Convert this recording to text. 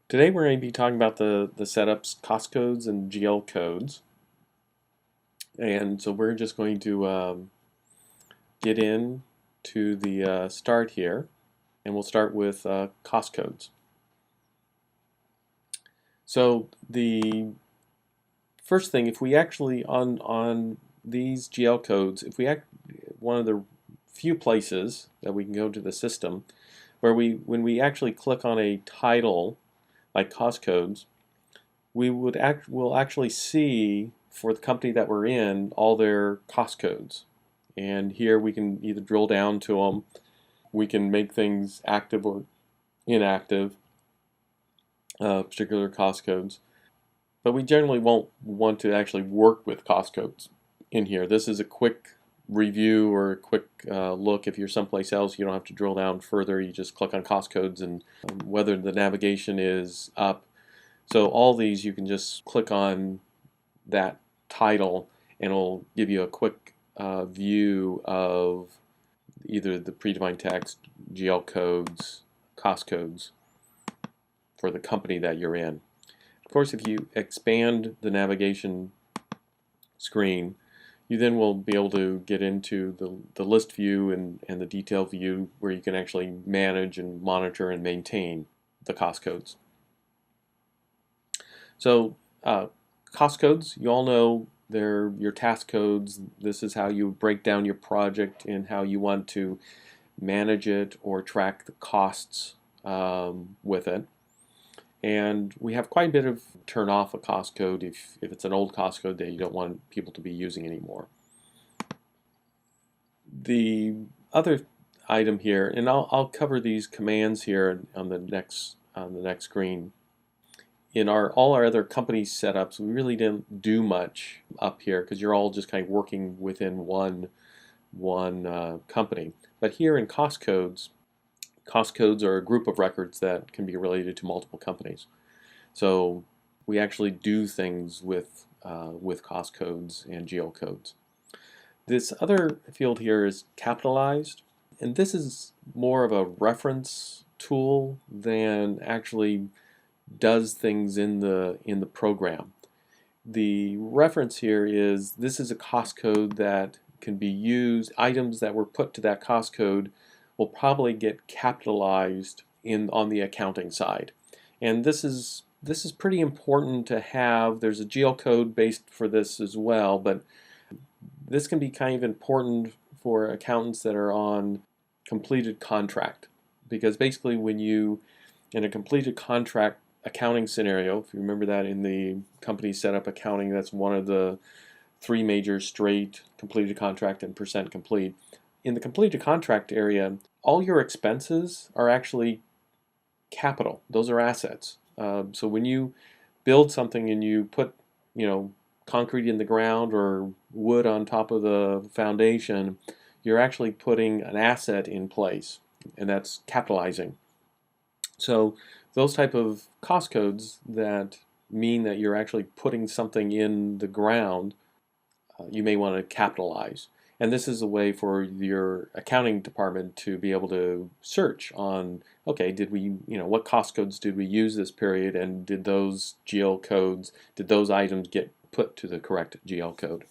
Today we're going to be talking about the setups, cost codes, and GL codes. And so we're just going to get in to the start here, and we'll start with cost codes. So the first thing, if we actually on these GL codes, if we one of the few places that we can go to the system where when we actually click on a title like cost codes, we'll actually see for the company that we're in all their cost codes. And here we can either drill down to them, we can make things active or inactive, particular cost codes. But we generally won't want to actually work with cost codes in here. This is a quick review or a quick look. If you're someplace else, you don't have to drill down further. You just click on cost codes and whether the navigation is up. So all these you can just click on that title and it'll give you a quick view of either the predefined text, GL codes, cost codes for the company that you're in. Of course, if you expand the navigation screen, you then will be able to get into the list view and the detail view where you can actually manage and monitor and maintain the cost codes. So cost codes, you all know they're your task codes. This is how you break down your project and how you want to manage it or track the costs with it. And we have quite a bit of turn off a cost code if it's an old cost code that you don't want people to be using anymore. The other item here, and I'll cover these commands here on the next screen. In all our other company setups, we really didn't do much up here because you're all just kind of working within one company. But here in cost codes are a group of records that can be related to multiple companies. So we actually do things with cost codes and GL codes. This other field here is capitalized, and this is more of a reference tool than actually does things in the program. The reference here is this is a cost code that can be used. Items that were put to that cost code will probably get capitalized on the accounting side, and this is pretty important to have. There's a GL code based for this as well, but this can be kind of important for accountants that are on completed contract, because basically when you in a completed contract accounting scenario, if you remember that in the company setup accounting, that's one of the three major straight: completed contract and percent complete. In the completed contract area, all your expenses are actually capital. Those are assets. So when you build something and you put, concrete in the ground or wood on top of the foundation, you're actually putting an asset in place, and that's capitalizing. So those type of cost codes that mean that you're actually putting something in the ground, you may want to capitalize. And this is a way for your accounting department to be able to search on, okay, did we, what cost codes did we use this period, and did those GL codes, did those items get put to the correct GL code?